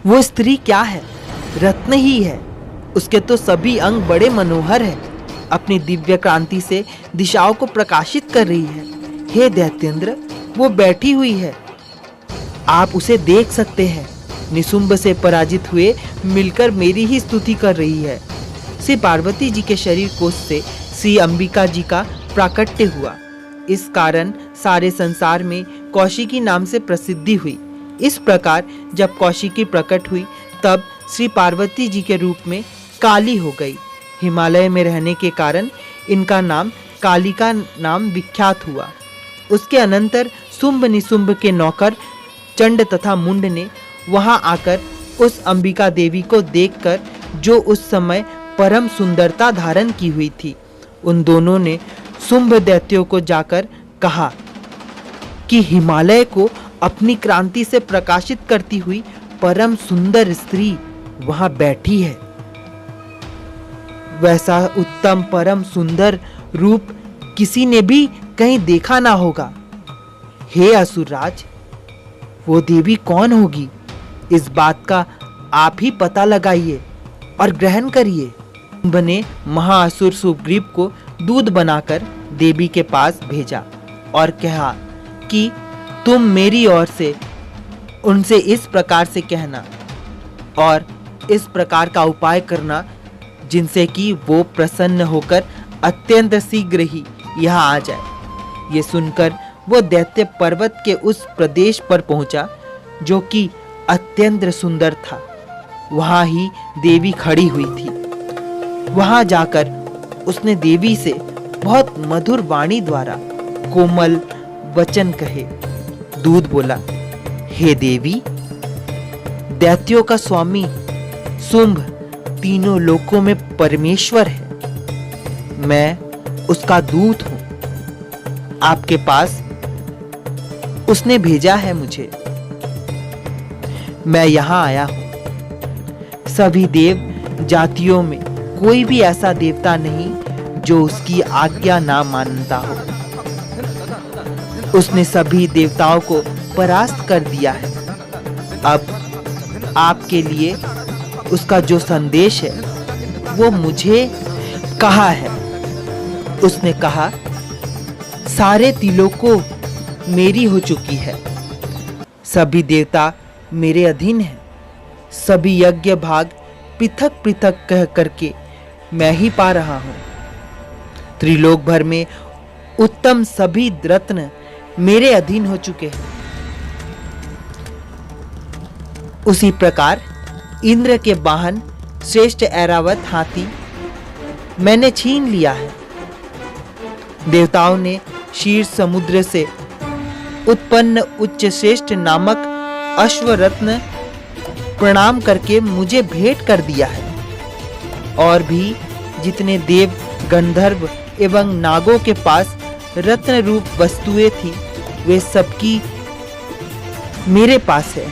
वो स्त्री क्या है? रत्न ही है। उसके तो सभी अंग बड़े मनोहर हैं। अपनी दिव्य क्रांति से दिशाओं को प्रकाशित कर रही है। हे दैत्येंद्र, वो बैठी हुई है, आप उसे देख सकते हैं। निशुंभ से पराजित हुए मिलकर मेरी ही स्तुति कर रही है। श्री पार्वती जी के शरीर कोश से श्री अंबिका जी का प्राकट्य हुआ। इस कारण सारे संसार में कौशिकी नाम से प्रसिद्धि हुई। इस प्रकार जब कौशिकी प्रकट हुई तब श्री पार्वती जी के रूप में काली हो गई। हिमालय में रहने के कारण इनका नाम कालिका नाम विख्यात हुआ। उसके अनंतर शुंभ निशुंभ के नौकर चंड तथा मुंड ने वहां आकर उस अंबिका देवी को देखकर, जो उस समय परम सुंदरता धारण की हुई थी, उन दोनों ने शुंभ दैत्यों को जाकर कहा कि हिमालय को अपनी क्रांति से प्रकाशित करती हुई परम सुंदर स्त्री वहां बैठी है। वैसा उत्तम परम सुंदर रूप किसी ने भी कहीं देखा ना होगा। हे असुरराज, वो देवी कौन होगी? इस बात का आप ही पता लगाइए और ग्रहण करिए। शुंभ ने महाअसुर सुग्रीव को दूध बनाकर देवी के पास भेजा और कहा कि तुम मेरी ओर से उनसे इस प्रकार से कहना और इस प्रकार का उपाय करना, जिनसे कि वो प्रसन्न होकर अत्यंत शीघ्र ही यहाँ आ जाए। ये सुनकर वो दैत्य पर्वत के उस प्रदेश पर पहुंचा जो कि अत्यंत सुंदर था। वहां ही देवी खड़ी हुई थी। वहां जाकर उसने देवी से बहुत मधुर वाणी द्वारा कोमल वचन कहे। दूध बोला, हे देवी, दैत्यों का स्वामी शुंभ तीनों लोकों में परमेश्वर है। मैं उसका दूत हूं। आपके पास उसने भेजा है मुझे। मैं यहां आया हूं। सभी देव जातियों में कोई भी ऐसा देवता नहीं जो उसकी आज्ञा ना मानता हो। उसने सभी देवताओं को परास्त कर दिया है। अब आपके लिए उसका जो संदेश है वो मुझे कहा है। उसने कहा, सारे तिलों मेरी हो चुकी है। सभी देवता मेरे अधीन हैं। सभी यज्ञ भाग पृथक पृथक कह करके मैं ही पा रहा हूं। त्रिलोक भर में उत्तम सभी रत्न मेरे अधीन हो चुके हैं। उसी प्रकार इंद्र के वाहन श्रेष्ठ ऐरावत हाथी मैंने छीन लिया है। देवताओं ने क्षीर समुद्र से उत्पन्न उच्च श्रेष्ठ नामक अश्वरत्न प्रणाम करके मुझे भेंट कर दिया है। और भी जितने देव गंधर्व एवं नागों के पास रत्न रूप वस्तुएं थी, वे सबकी मेरे पास है।